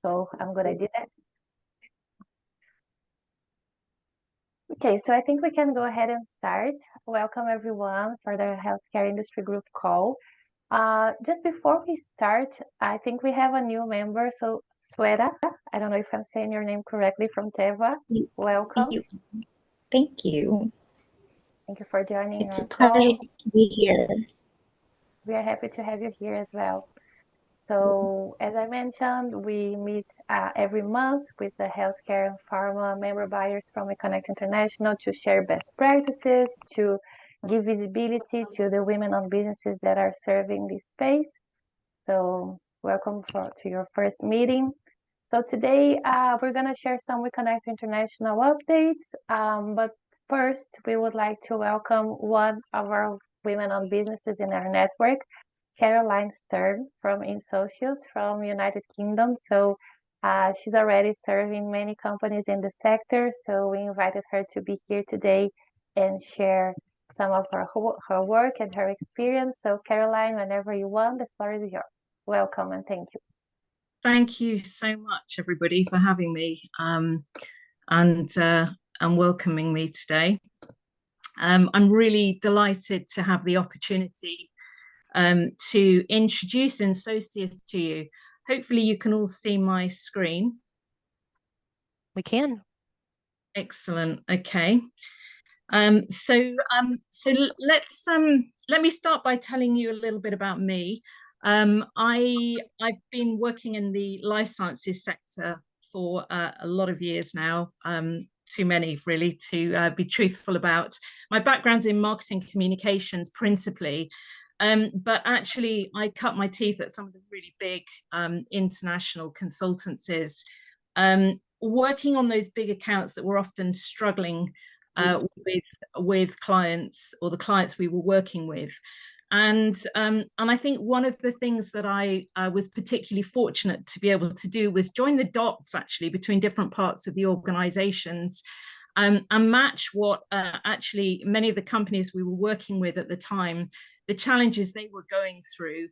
So I'm gonna do that. Okay, so I think we can go ahead and start. Welcome everyone for the Healthcare Industry Group call. Just before we start, I think we have a new member. So Sweta, I don't know if I'm saying your name correctly, from Teva. Welcome. Thank you. Thank you for joining It's our a pleasure call. to be here. We are happy to have you here as well. So as I mentioned, we meet every month with the healthcare and pharma member buyers from eConnect International to share best practices, to give visibility to the women-owned businesses that are serving this space. So welcome to your first meeting. So today we're going to share some eConnect International updates, but first we would like to welcome one of our women-owned businesses in our network, Caroline Stern from InSocials from United Kingdom. So she's already serving many companies in the sector. So we invited her to be here today and share some of her work and her experience. So Caroline, whenever you want, the floor is yours. Welcome and thank you. Thank you so much, everybody, for having me and welcoming me today. I'm really delighted to have the opportunity to introduce InSocials to you. Hopefully you can all see my screen. We can. Excellent. Okay. So let me start by telling you a little bit about me. I've been working in the life sciences sector for a lot of years now, too many really to be truthful about. My background's in marketing communications principally, but actually I cut my teeth at some of the really big international consultancies, working on those big accounts that were often struggling with clients, or the clients we were working with. And I think one of the things that I was particularly fortunate to be able to do was join the dots actually between different parts of the organizations, and match what actually many of the companies we were working with at the time, the challenges they were going through,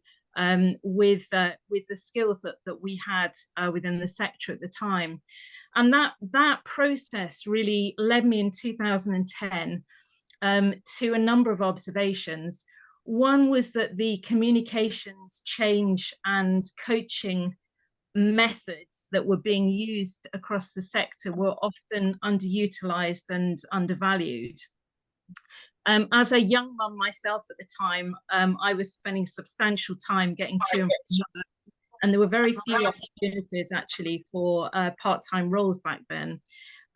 with the skills that we had within the sector at the time. And that process really led me in 2010 to a number of observations. One was that the communications change and coaching methods that were being used across the sector were often underutilized and undervalued. As a young mum myself at the time, I was spending substantial time getting to and from, and there were very few opportunities actually for part-time roles back then.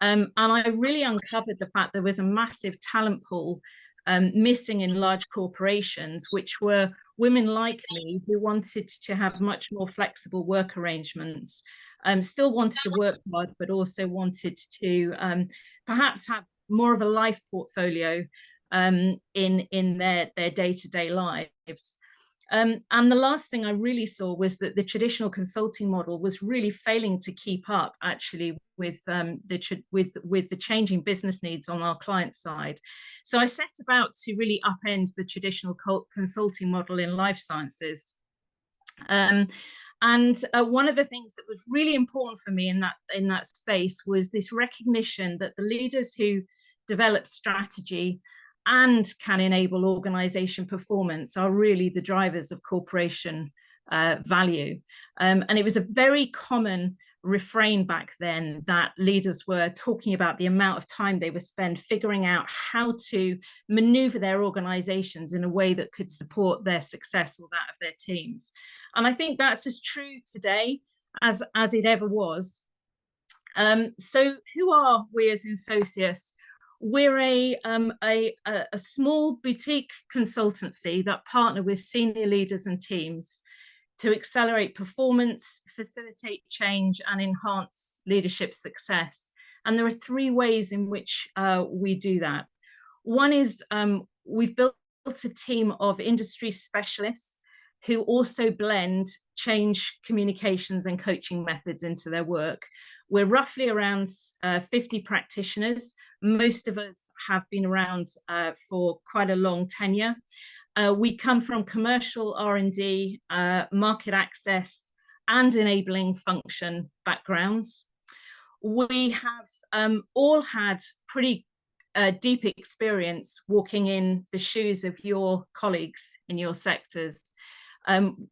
And I really uncovered the fact there was a massive talent pool missing in large corporations, which were women like me who wanted to have much more flexible work arrangements, still wanted to work hard, but also wanted to perhaps have more of a life portfolio in their day-to-day lives. And the last thing I really saw was that the traditional consulting model was really failing to keep up actually with the changing business needs on our client side. So I set about to really upend the traditional consulting model in life sciences. And one of the things that was really important for me in that space was this recognition that the leaders who develop strategy and can enable organization performance are really the drivers of corporation value. And it was a very common refrain back then that leaders were talking about the amount of time they would spend figuring out how to maneuver their organizations in a way that could support their success or that of their teams. And I think that's as true today as it ever was. So who are we as InSocials? We're a small boutique consultancy that partner with senior leaders and teams to accelerate performance, facilitate change, and enhance leadership success. And there are three ways in which we do that. One is we've built a team of industry specialists who also blend change communications and coaching methods into their work. We're roughly around 50 practitioners. Most of us have been around for quite a long tenure. We come from commercial R&D, market access, and enabling function backgrounds. We have all had pretty deep experience walking in the shoes of your colleagues in your sectors.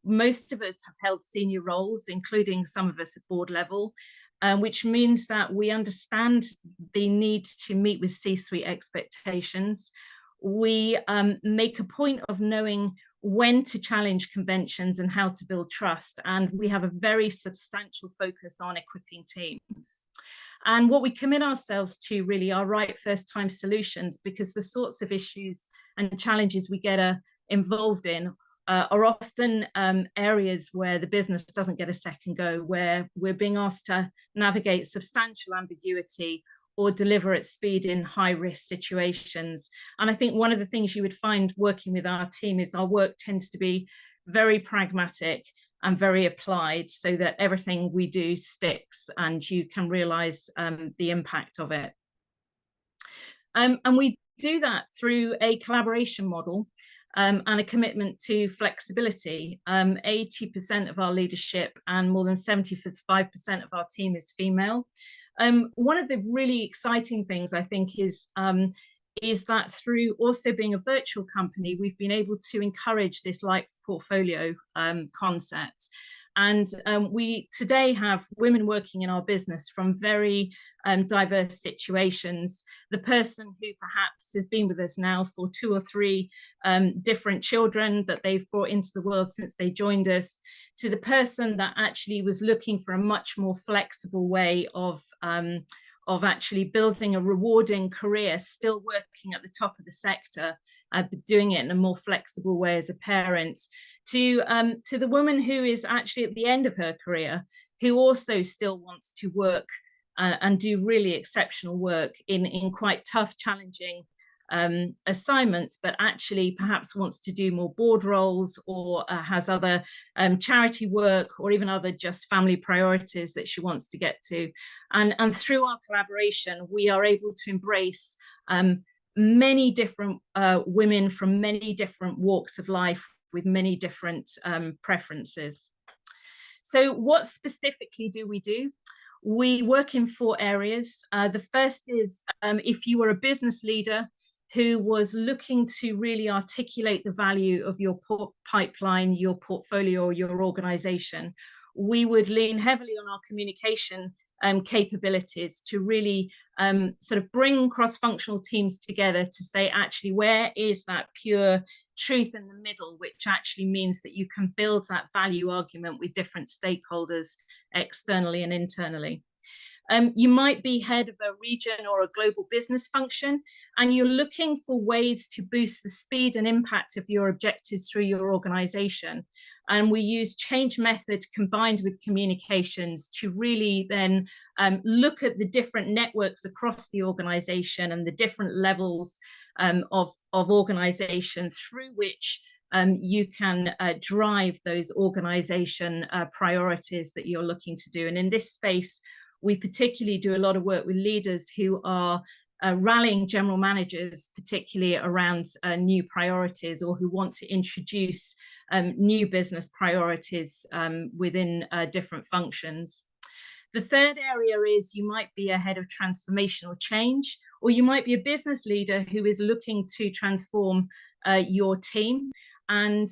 Most of us have held senior roles, including some of us at board level, which means that we understand the need to meet with C-suite expectations. We make a point of knowing when to challenge conventions and how to build trust. And we have a very substantial focus on equipping teams. And what we commit ourselves to really are right first time solutions, because the sorts of issues and challenges we get involved in are often areas where the business doesn't get a second go, where we're being asked to navigate substantial ambiguity or deliver at speed in high risk situations. And I think one of the things you would find working with our team is our work tends to be very pragmatic and very applied, so that everything we do sticks and you can realize the impact of it. And we do that through a collaboration model and a commitment to flexibility. 80% of our leadership and more than 75% of our team is female. One of the really exciting things, I think, is that through also being a virtual company, we've been able to encourage this light portfolio concept. And we today have women working in our business from very diverse situations. The person who perhaps has been with us now for 2 or 3 different children that they've brought into the world since they joined us, to the person that actually was looking for a much more flexible way of actually building a rewarding career, still working at the top of the sector, but doing it in a more flexible way as a parent, to the woman who is actually at the end of her career, who also still wants to work and do really exceptional work in quite tough, challenging assignments, but actually perhaps wants to do more board roles or has other charity work or even other just family priorities that she wants to get to. And through our collaboration, we are able to embrace many different women from many different walks of life with many different preferences. So what specifically do we do? We work in 4 areas. The first is if you were a business leader who was looking to really articulate the value of your pipeline, your portfolio, or your organization, we would lean heavily on our communication capabilities to really sort of bring cross-functional teams together to say, actually, where is that pure truth in the middle, which actually means that you can build that value argument with different stakeholders externally and internally. You might be head of a region or a global business function, and you're looking for ways to boost the speed and impact of your objectives through your organization. And we use change method combined with communications to really then look at the different networks across the organization and the different levels of organization through which you can drive those organization priorities that you're looking to do. And in this space, we particularly do a lot of work with leaders who are rallying general managers, particularly around new priorities, or who want to introduce new business priorities within different functions. The third area is you might be a head of transformational change, or you might be a business leader who is looking to transform your team. And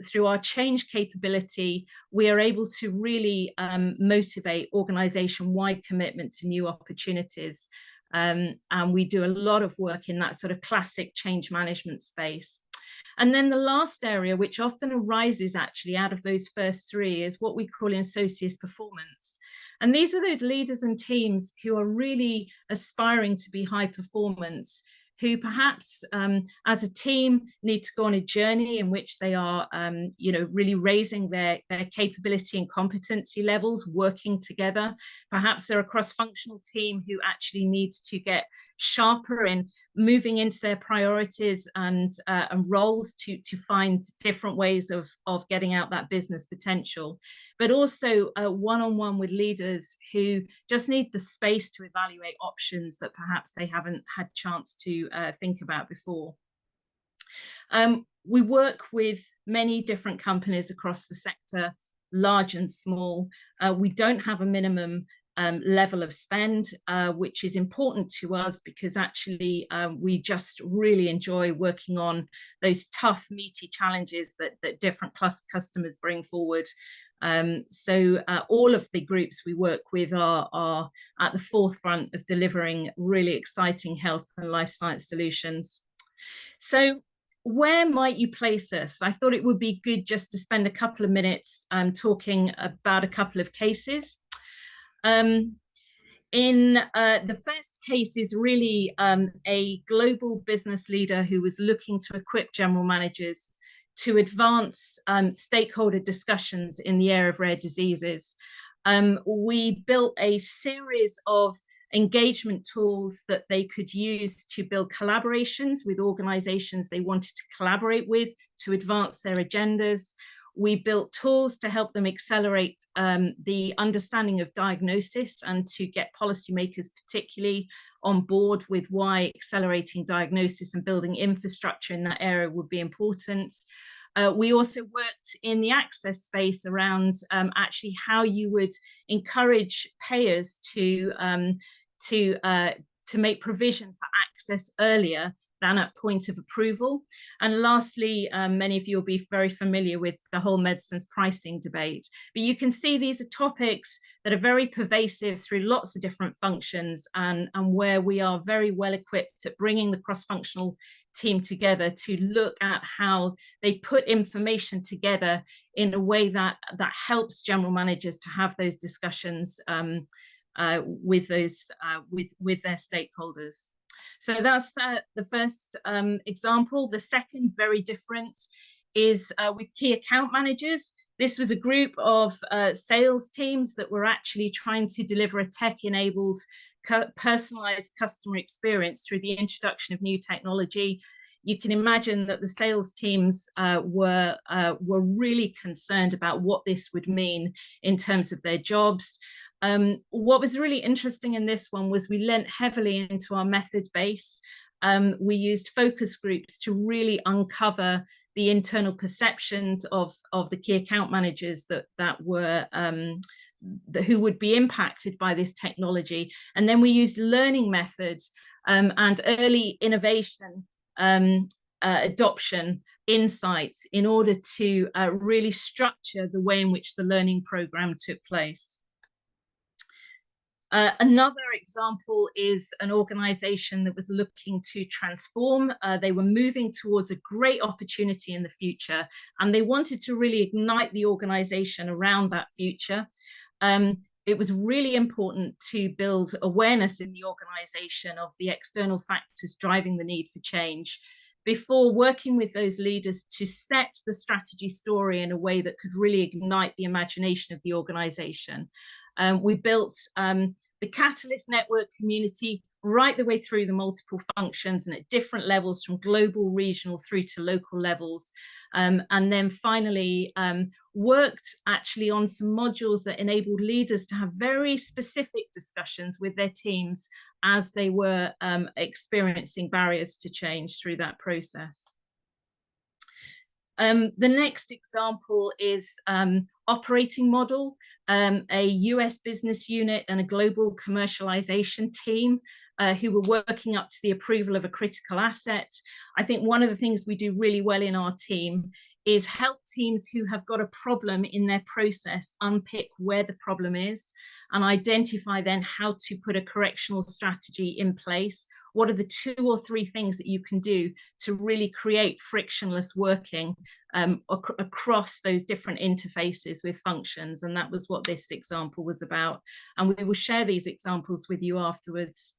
through our change capability, we are able to really motivate organization-wide commitment to new opportunities. And we do a lot of work in that sort of classic change management space. And then the last area, which often arises actually out of those first 3, is what we call associate performance. And these are those leaders and teams who are really aspiring to be high performance, who perhaps as a team need to go on a journey in which they are really raising their capability and competency levels, working together. Perhaps they're a cross-functional team who actually needs to get sharper in moving into their priorities and roles to find different ways of getting out that business potential, but also one-on-one with leaders who just need the space to evaluate options that perhaps they haven't had chance to think about before. We work with many different companies across the sector, large and small. We don't have a minimum level of spend, which is important to us because actually we just really enjoy working on those tough, meaty challenges that different customers bring forward. So all of the groups we work with are at the forefront of delivering really exciting health and life science solutions. So where might you place us? I thought it would be good just to spend a couple of minutes talking about a couple of cases. In the first case is really a global business leader who was looking to equip general managers to advance stakeholder discussions in the area of rare diseases. We built a series of engagement tools that they could use to build collaborations with organizations they wanted to collaborate with to advance their agendas. We built tools to help them accelerate the understanding of diagnosis and to get policymakers particularly on board with why accelerating diagnosis and building infrastructure in that area would be important. We also worked in the access space around actually how you would encourage payers to make provision for access earlier than at point of approval. And lastly, many of you will be very familiar with the whole medicines pricing debate. But you can see these are topics that are very pervasive through lots of different functions and where we are very well equipped at bringing the cross-functional team together to look at how they put information together in a way that helps general managers to have those discussions with their stakeholders. So that's the first example. The second, very different, is with key account managers. This was a group of sales teams that were actually trying to deliver a tech-enabled, personalized customer experience through the introduction of new technology. You can imagine that the sales teams were really concerned about what this would mean in terms of their jobs. What was really interesting in this one was we lent heavily into our method base. We used focus groups to really uncover the internal perceptions of the key account managers who would be impacted by this technology. And then we used learning methods and early innovation adoption insights in order to really structure the way in which the learning program took place. Another example is an organization that was looking to transform. They were moving towards a great opportunity in the future, and they wanted to really ignite the organization around that future. It was really important to build awareness in the organization of the external factors driving the need for change before working with those leaders to set the strategy story in a way that could really ignite the imagination of the organization. We built the Catalyst Network community right the way through the multiple functions and at different levels from global, regional through to local levels. And then finally worked actually on some modules that enabled leaders to have very specific discussions with their teams as they were experiencing barriers to change through that process. The next example is operating model, a US business unit and a global commercialization team who were working up to the approval of a critical asset. I think one of the things we do really well in our team is help teams who have got a problem in their process unpick where the problem is and identify then how to put a correctional strategy in place. What are the 2 or 3 things that you can do to really create frictionless working across those different interfaces with functions? And that was what this example was about. And we will share these examples with you afterwards.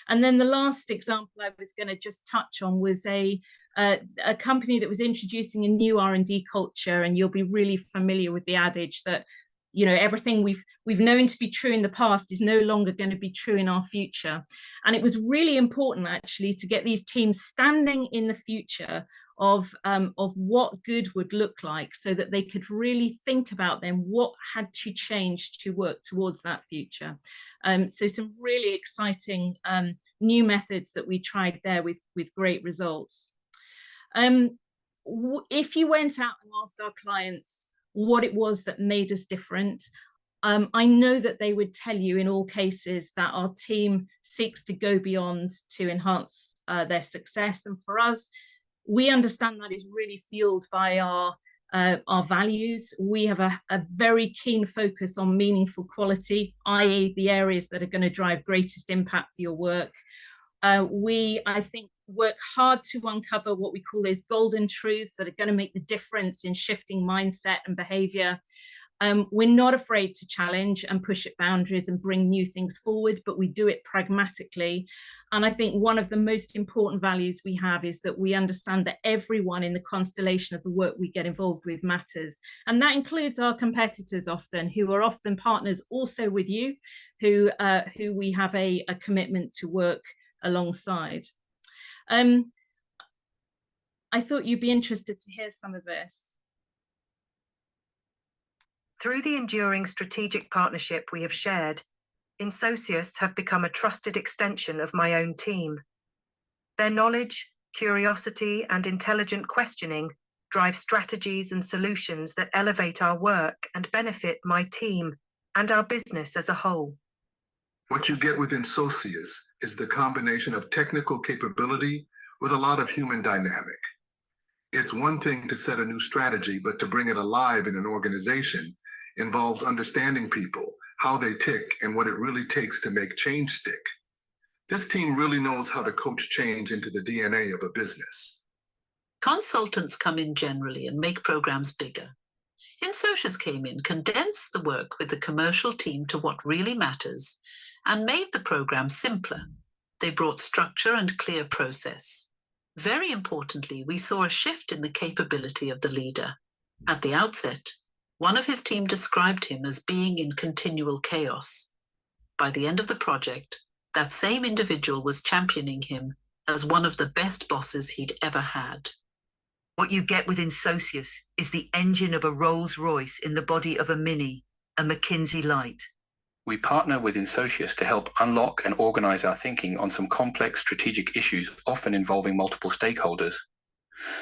And then the last example I was going to just touch on was a company that was introducing a new R&D culture, and you'll be really familiar with the adage that, you know, everything we've known to be true in the past is no longer going to be true in our future. And it was really important actually to get these teams standing in the future of what good would look like, so that they could really think about then what had to change to work towards that future. So some really exciting new methods that we tried there with great results. If you went out and asked our clients, what it was that made us different. I know that they would tell you in all cases that our team seeks to go beyond to enhance their success. And for us, we understand that is really fueled by our values. We have a very keen focus on meaningful quality, i.e. the areas that are going to drive greatest impact for your work. We, I think, work hard to uncover what we call those golden truths that are going to make the difference in shifting mindset and behavior. We're not afraid to challenge and push at boundaries and bring new things forward, but we do it pragmatically. And I think one of the most important values we have is that we understand that everyone in the constellation of the work we get involved with matters. And that includes our competitors often, who are often partners also with you, who we have a commitment to work alongside. I thought you'd be interested to hear some of this. Through the enduring strategic partnership we have shared, Insocius have become a trusted extension of my own team. Their knowledge, curiosity, and intelligent questioning drive strategies and solutions that elevate our work and benefit my team and our business as a whole. What you get with Insocius is the combination of technical capability with a lot of human dynamic. It's one thing to set a new strategy, but to bring it alive in an organization involves understanding people, how they tick, and what it really takes to make change stick. This team really knows how to coach change into the DNA of a business. Consultants come in generally and make programs bigger. Insocius came in, condensed the work with the commercial team to what really matters, and made the program simpler. They brought structure and clear process. Very importantly, we saw a shift in the capability of the leader. At the outset, one of his team described him as being in continual chaos. By the end of the project, that same individual was championing him as one of the best bosses he'd ever had. What you get with Insocius is the engine of a Rolls-Royce in the body of a Mini, a McKinsey Light. We partner with Insocius to help unlock and organize our thinking on some complex strategic issues, often involving multiple stakeholders.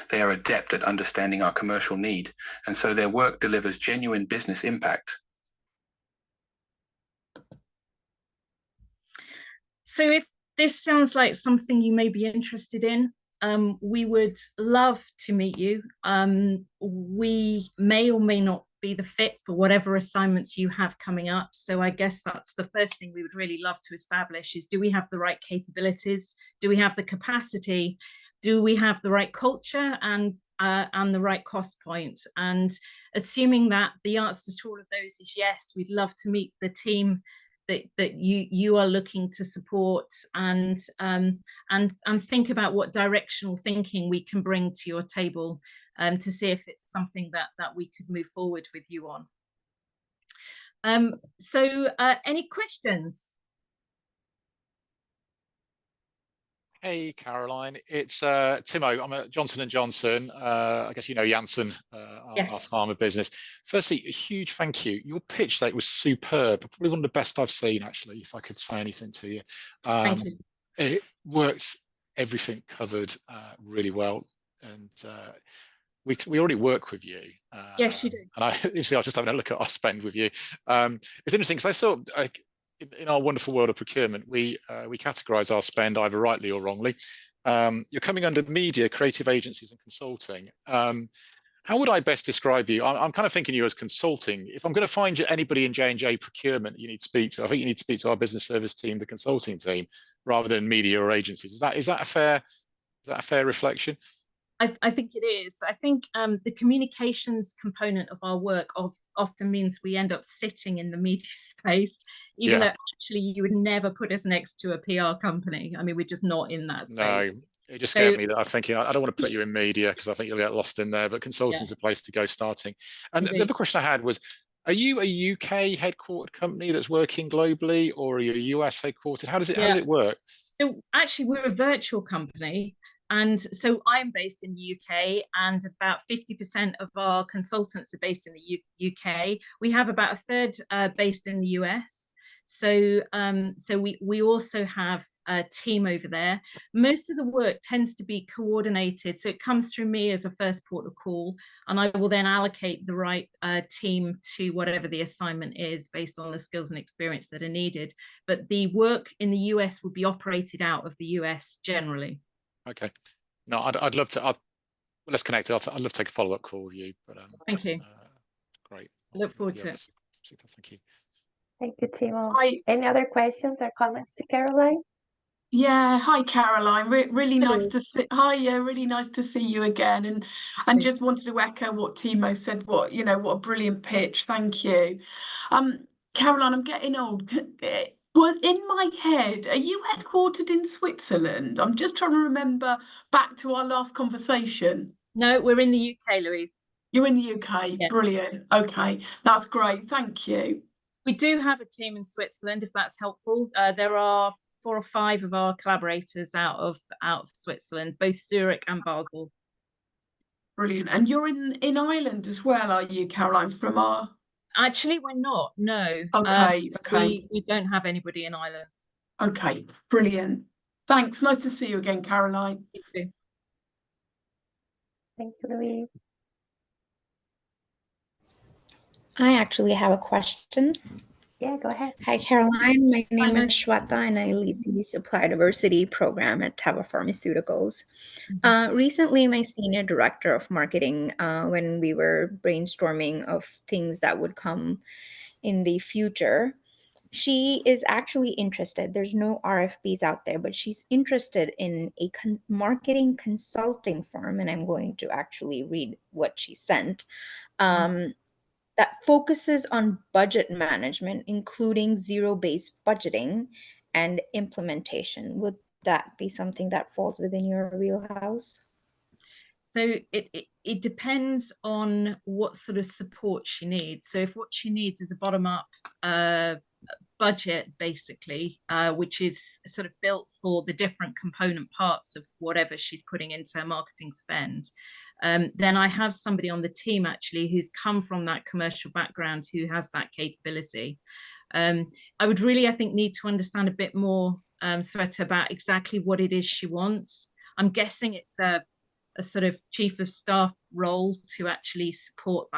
They are adept at understanding our commercial need, and so their work delivers genuine business impact. So if this sounds like something you may be interested in, we would love to meet you. We may or may not be the fit for whatever assignments you have coming up. So I guess that's the first thing we would really love to establish is, do we have the right capabilities? Do we have the capacity? Do we have the right culture and the right cost point? And assuming that the answer to all of those is yes, we'd love to meet the team that you are looking to support, and think about what directional thinking we can bring to your table, to see if it's something that we could move forward with you on. So any questions? Hey, Caroline, it's Timo. I'm at Johnson & Johnson. I guess you know Janssen, Yes. our pharma business. Firstly, a huge thank you. Your pitch today was superb, probably one of the best I've seen, actually, if I could say anything to you. Thank you. It works, everything covered really well. And we already work with you. Yes, you do. And I was just having a look at our spend with you. It's interesting because I saw, in our wonderful world of procurement, we categorize our spend either rightly or wrongly. You're coming under media, creative agencies and consulting. How would I best describe you? I'm kind of thinking you as consulting. If I'm going to find anybody in J&J procurement you need to speak to, I think you need to speak to our business service team, the consulting team, rather than media or agencies. Is that a fair reflection? I think it is. I think the communications component of our work often means we end up sitting in the media space, even though actually you would never put us next to a PR company. I mean, we're just not in that space. No, it just scared me that I'm thinking, I don't want to put you in media because I think you'll get lost in there, but consulting's a place to go starting. And the other question I had was, are you a UK headquartered company that's working globally, or are you a US headquartered? How does it work? So actually, we're a virtual company. And so I'm based in the UK, and about 50% of our consultants are based in the UK. We have about a third based in the US. So we also have team over there. Most of the work tends to be coordinated, so it comes through me as a first port of call, and I will then allocate the right team to whatever the assignment is based on the skills and experience that are needed. But the work in the US will be operated out of the US generally. Okay. No, I'd love to. Let's connect. I'd love to take a follow-up call with you. But thank you. Great. Look forward to it. Super. Thank you. Thank you, Timo. Hi. Any other questions or comments to Caroline? Yeah, hi Caroline. Really nice to see. Hi, yeah, really nice to see you again. And just wanted to echo what Timo said. What a brilliant pitch. Thank you. Caroline, I'm getting old. Well, in my head, are you headquartered in Switzerland? I'm just trying to remember back to our last conversation. No, we're in the UK, Louise. You're in the UK. Yeah. Brilliant. Okay, that's great. Thank you. We do have a team in Switzerland, if that's helpful. There are 4 or 5 of our collaborators out of Switzerland, both Zurich and Basel. Brilliant. And you're in Ireland as well, are you, Caroline, from our... Actually, we're not, no. Okay. We don't have anybody in Ireland. Okay, brilliant. Thanks. Nice to see you again, Caroline. You too. Thank you, Louise. I actually have a question. Yeah, go ahead. Hi, Caroline. My name Hi. is Shweta, and I lead the Supply Diversity Program at Teva Pharmaceuticals. Recently, my senior director of marketing, when we were brainstorming of things that would come in the future, she is actually interested. There's no RFPs out there, but she's interested in a marketing consulting firm, and I'm going to actually read what she sent. That focuses on budget management, including zero-based budgeting and implementation. Would that be something that falls within your wheelhouse? So it depends on what sort of support she needs. So if what she needs is a bottom-up budget, basically, which is sort of built for the different component parts of whatever she's putting into her marketing spend, then I have somebody on the team actually who's come from that commercial background who has that capability. I would really, I think, need to understand a bit more, Shweta, about exactly what it is she wants. I'm guessing it's a sort of chief of staff role to actually support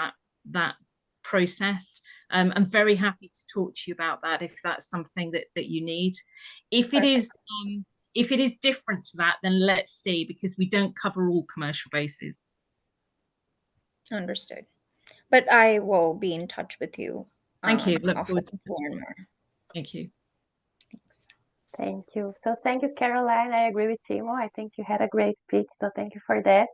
that process. I'm very happy to talk to you about that if that's something that you need. If it is different to that, then let's see, because we don't cover all commercial bases. Understood. But I will be in touch with you. Thank you. Look forward to learn more. Thank you. Thanks. Thank you. So thank you, Caroline. I agree with Timo. I think you had a great pitch, so thank you for that.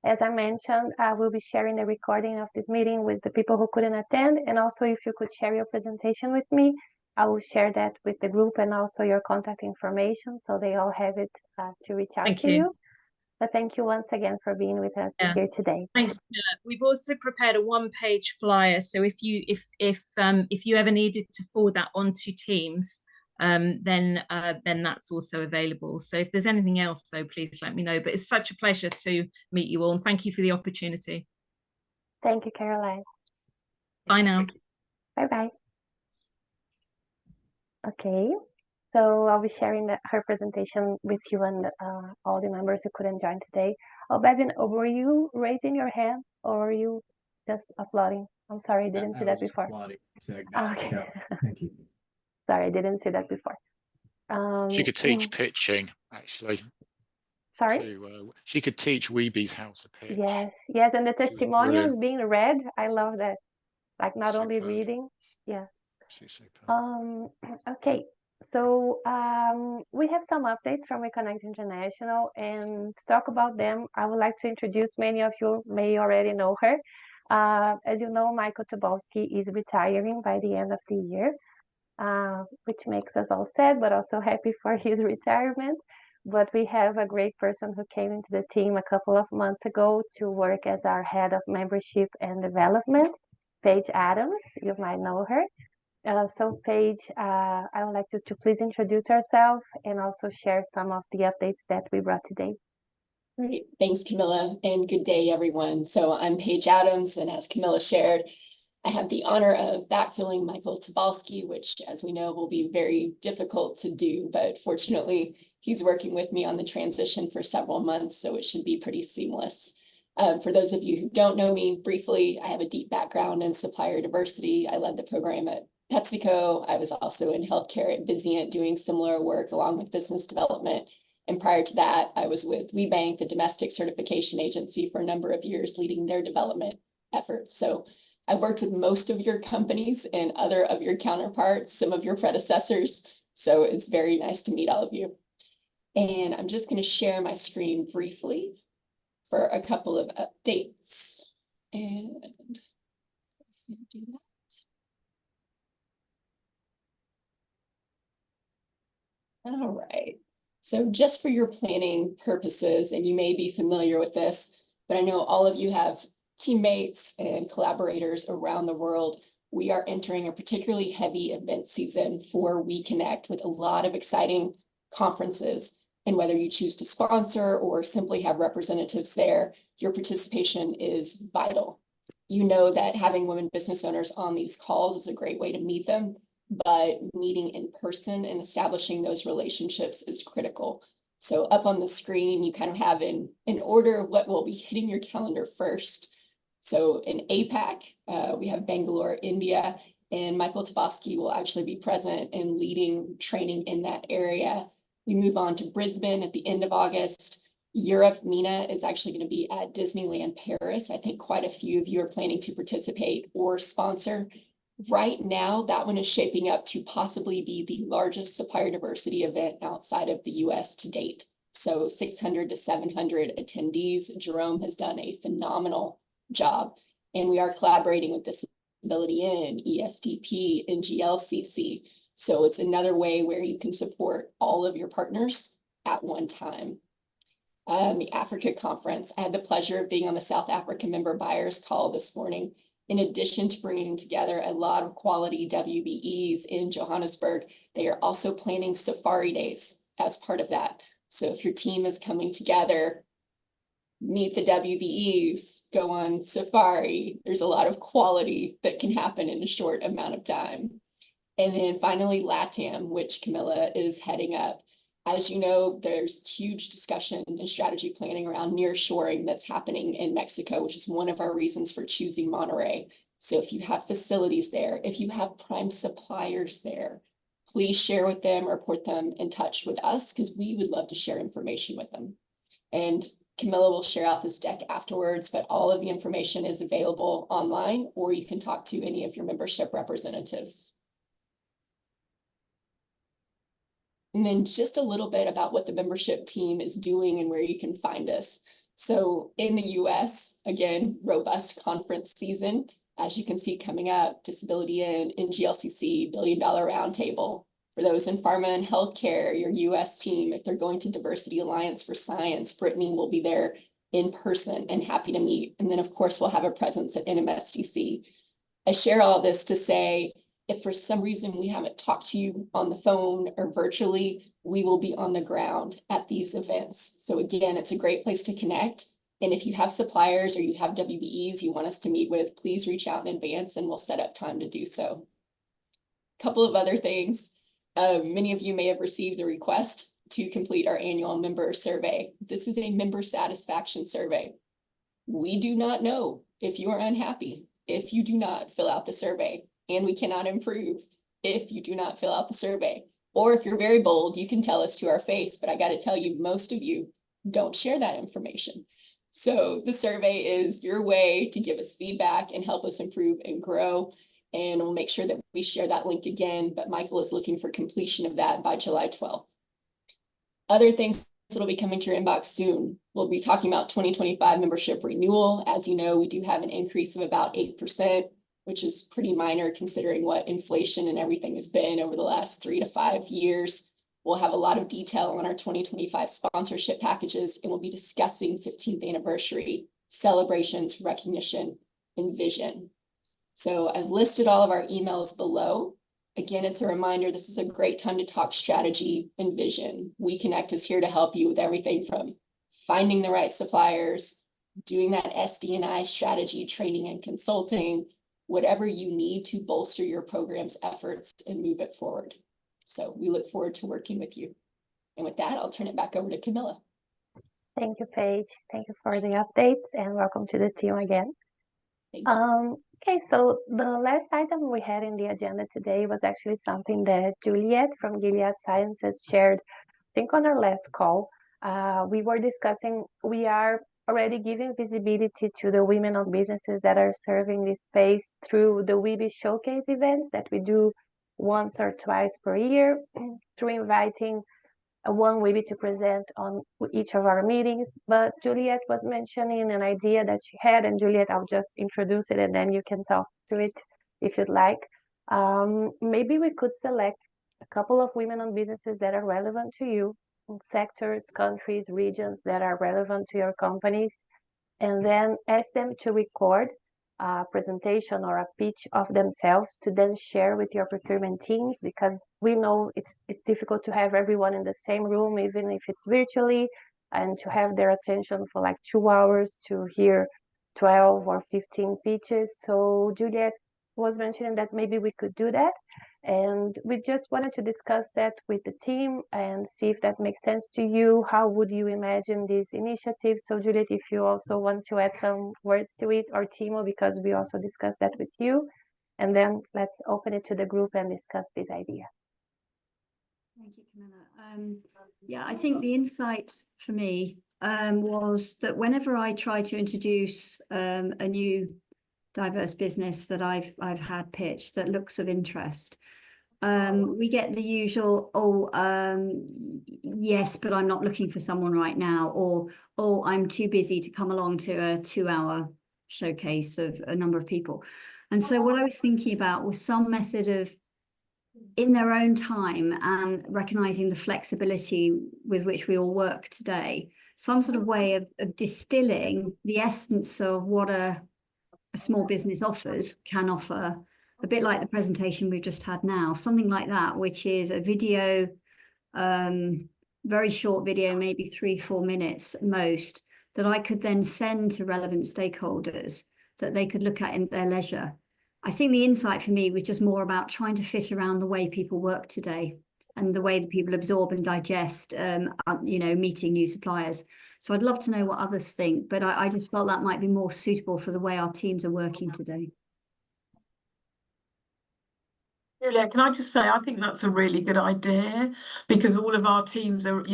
As I mentioned, I will be sharing the recording of this meeting with the people who couldn't attend. And also, if you could share your presentation with me, I will share that with the group and also your contact information, so they all have it to reach out to you. But thank you once again for being with us here today. Thanks. We've also prepared a one-page flyer, so if you ever needed to forward that onto Teams, then that's also available. So if there's anything else, though, please let me know. But it's such a pleasure to meet you all, and thank you for the opportunity. Thank you, Caroline. Bye now. Bye-bye. Okay, so I'll be sharing her presentation with you and all the members who couldn't join today. Oh, Bevan, were you raising your hand or were you just applauding? I'm sorry, I didn't see that before. Okay. Thank you. Sorry, I didn't see that before. She could teach pitching, actually. Sorry? She could teach Weebies how to pitch. Yes, and the testimonials being read, I love that. Like not only reading, okay, so we have some updates from Reconnect International, and to talk about them, I would like to introduce, many of you may already know her. As you know, Michael Tobolski is retiring by the end of the year, which makes us all sad, but also happy for his retirement. But we have a great person who came into the team a couple of months ago to work as our head of membership and development, Paige Adams. You might know her. So Paige, I would like to please introduce herself and also share some of the updates that we brought today. Great. Thanks, Camilla, and good day, everyone. So I'm Paige Adams, and as Camilla shared, I have the honor of backfilling Michael Tobolsky, which, as we know, will be very difficult to do, but fortunately, he's working with me on the transition for several months, so it should be pretty seamless. For those of you who don't know me briefly, I have a deep background in supplier diversity. I led the program at PepsiCo. I was also in healthcare at Vizient doing similar work along with business development. And prior to that, I was with WeBank, the domestic certification agency, for a number of years, leading their development efforts. So I've worked with most of your companies and other of your counterparts, some of your predecessors. So it's very nice to meet all of you. And I'm just going to share my screen briefly for a couple of updates. And let's do that. All right. So just for your planning purposes, and you may be familiar with this, but I know all of you have teammates and collaborators around the world. We are entering a particularly heavy event season for WeConnect with a lot of exciting conferences. And whether you choose to sponsor or simply have representatives there, your participation is vital. You know that having women business owners on these calls is a great way to meet them, but meeting in person and establishing those relationships is critical. So up on the screen, you kind of have in order of what will be hitting your calendar first. So in APAC, we have Bangalore, India, and Michael Tobolsky will actually be present and leading training in that area. We move on to Brisbane at the end of August. Europe, Mina is actually going to be at Disneyland Paris. I think quite a few of you are planning to participate or sponsor. Right now, that one is shaping up to possibly be the largest supplier diversity event outside of the US to date. So 600 to 700 attendees. Jerome has done a phenomenal job, and we are collaborating with Disability In, ESDP, and GLCC. So it's another way where you can support all of your partners at one time. The Africa Conference, I had the pleasure of being on the South African member buyers call this morning. In addition to bringing together a lot of quality WBEs in Johannesburg, they are also planning safari days as part of that. So if your team is coming together, meet the WBEs, go on safari, there's a lot of quality that can happen in a short amount of time. And then finally, LATAM, which Camilla is heading up. As you know, there's huge discussion and strategy planning around nearshoring that's happening in Mexico, which is one of our reasons for choosing Monterrey. So if you have facilities there, if you have prime suppliers there, please share with them or put them in touch with us, because we would love to share information with them. And Camilla will share out this deck afterwards, but all of the information is available online, or you can talk to any of your membership representatives. And then just a little bit about what the membership team is doing and where you can find us. So in the US, again, robust conference season. As you can see coming up, Disability In, GLCC, $1 Billion Roundtable. For those in pharma and healthcare, your US team, if they're going to Diversity Alliance for Science, Brittany will be there in person and happy to meet. And then of course, we'll have a presence at NMSDC. I share all this to say, if for some reason we haven't talked to you on the phone or virtually, we will be on the ground at these events. So again, it's a great place to connect. And if you have suppliers or you have WBEs you want us to meet with, please reach out in advance and we'll set up time to do so. A couple of other things. Many of you may have received the request to complete our annual member survey. This is a member satisfaction survey. We do not know if you are unhappy if you do not fill out the survey. And we cannot improve if you do not fill out the survey. Or if you're very bold, you can tell us to our face, but I got to tell you, most of you don't share that information. So the survey is your way to give us feedback and help us improve and grow. And we'll make sure that we share that link again, but Michael is looking for completion of that by July 12th. Other things that'll be coming to your inbox soon. We'll be talking about 2025 membership renewal. As you know, we do have an increase of about 8%. Which is pretty minor considering what inflation and everything has been over the last 3 to 5 years. We'll have a lot of detail on our 2025 sponsorship packages, and we'll be discussing 15th anniversary celebrations, recognition, and vision. So I've listed all of our emails below. Again, it's a reminder, this is a great time to talk strategy and vision. WeConnect is here to help you with everything from finding the right suppliers, doing that SD&I strategy, training and consulting, whatever you need to bolster your program's efforts and move it forward. So we look forward to working with you. And with that, I'll turn it back over to Camilla. Thank you, Paige. Thank you for the updates and welcome to the team again. Thank you. Okay, so the last item we had in the agenda today was actually something that Juliet from Gilead Sciences shared, I think on our last call. We were discussing, we are already giving visibility to the women-owned businesses that are serving this space through the WIBI Showcase events that we do once or twice per year, through inviting one WIBI to present on each of our meetings. But Juliet was mentioning an idea that she had, and Juliet, I'll just introduce it and then you can talk to it if you'd like. Maybe we could select a couple of women-owned businesses that are relevant to you, sectors, countries, regions that are relevant to your companies, and then ask them to record a presentation or a pitch of themselves to then share with your procurement teams, because we know it's difficult to have everyone in the same room, even if it's virtually, and to have their attention for like 2 hours to hear 12 or 15 pitches. So Juliet was mentioning that maybe we could do that. And we just wanted to discuss that with the team and see if that makes sense to you. How would you imagine this initiative? So Juliet, if you also want to add some words to it, or Timo, because we also discussed that with you. And then let's open it to the group and discuss this idea. Thank you, Camilla. Yeah, I think the insight for me was that whenever I try to introduce a new diverse business that I've had pitched that looks of interest, we get the usual, yes, but I'm not looking for someone right now, or, oh, I'm too busy to come along to a 2-hour showcase of a number of people. And so what I was thinking about was some method of, in their own time and recognizing the flexibility with which we all work today, some sort of way of distilling the essence of what a small business can offer, a bit like the presentation we've just had now, something like that, which is a video, very short video, maybe 3-4 minutes at most, that I could then send to relevant stakeholders that they could look at in their leisure. I think the insight for me was just more about trying to fit around the way people work today and the way that people absorb and digest, meeting new suppliers. So I'd love to know what others think, but I just felt that might be more suitable for the way our teams are working today. Julia, can I just say, I think that's a really good idea, because all of our teams are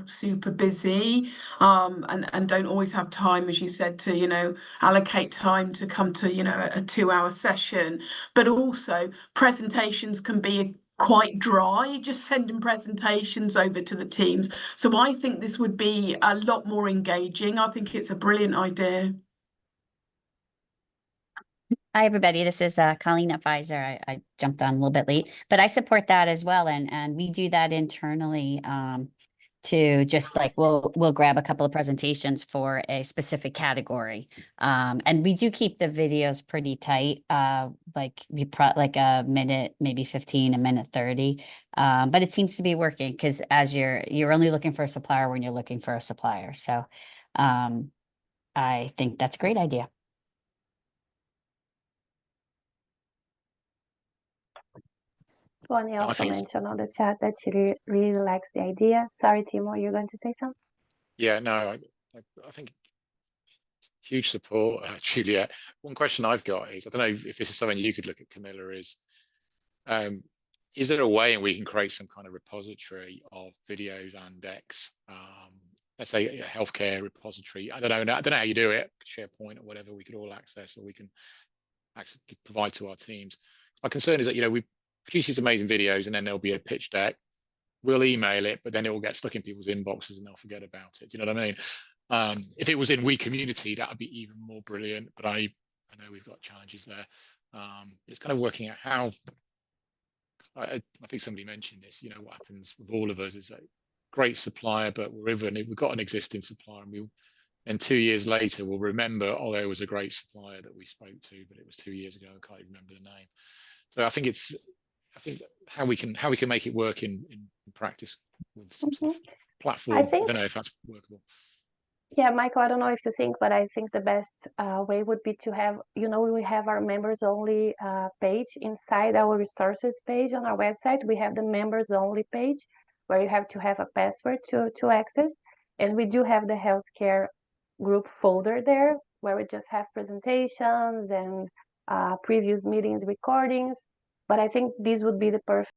super busy, and don't always have time, as you said, to, allocate time to come to, a 2-hour session. But also presentations can be quite dry, just sending presentations over to the teams. So I think this would be a lot more engaging. I think it's a brilliant idea. Hi, everybody. This is Colleen at Pfizer. I jumped on a little bit late, but I support that as well. And we do that internally to just like, we'll grab a couple of presentations for a specific category. And we do keep the videos pretty tight, like a minute, maybe 15, a minute 30. But it seems to be working, because as you're only looking for a supplier when you're looking for a supplier. So I think that's a great idea. Bonnie also mentioned on the chat that she really likes the idea. Sorry, Timo, you're going to say something? Yeah, no, I think huge support, Juliet. One question I've got is, I don't know if this is something you could look at, Camilla, is there a way in we can create some kind of repository of videos and decks? Let's say a healthcare repository. I don't know how you do it, SharePoint or whatever, we could all access, or we can provide to our teams. My concern is that, we produce these amazing videos and then there'll be a pitch deck. We'll email it, but then it will get stuck in people's inboxes and they'll forget about it. Do you know what I mean? If it was in WeCommunity, that would be even more brilliant. But I know we've got challenges there. It's kind of working out how. I think somebody mentioned this. What happens with all of us is that great supplier, but we've got an existing supplier, and 2 years later we'll remember, oh, there was a great supplier that we spoke to, but it was 2 years ago. I can't even remember the name. So I think how we can make it work in practice with some sort of platform. I don't know if that's workable. Yeah, Michael, I don't know if you think, but I think the best way would be to have, we have our members only page inside our resources page on our website. We have the members only page where you have to have a password to access. And we do have the healthcare group folder there where we just have presentations and previous meetings recordings. But I think this would be the perfect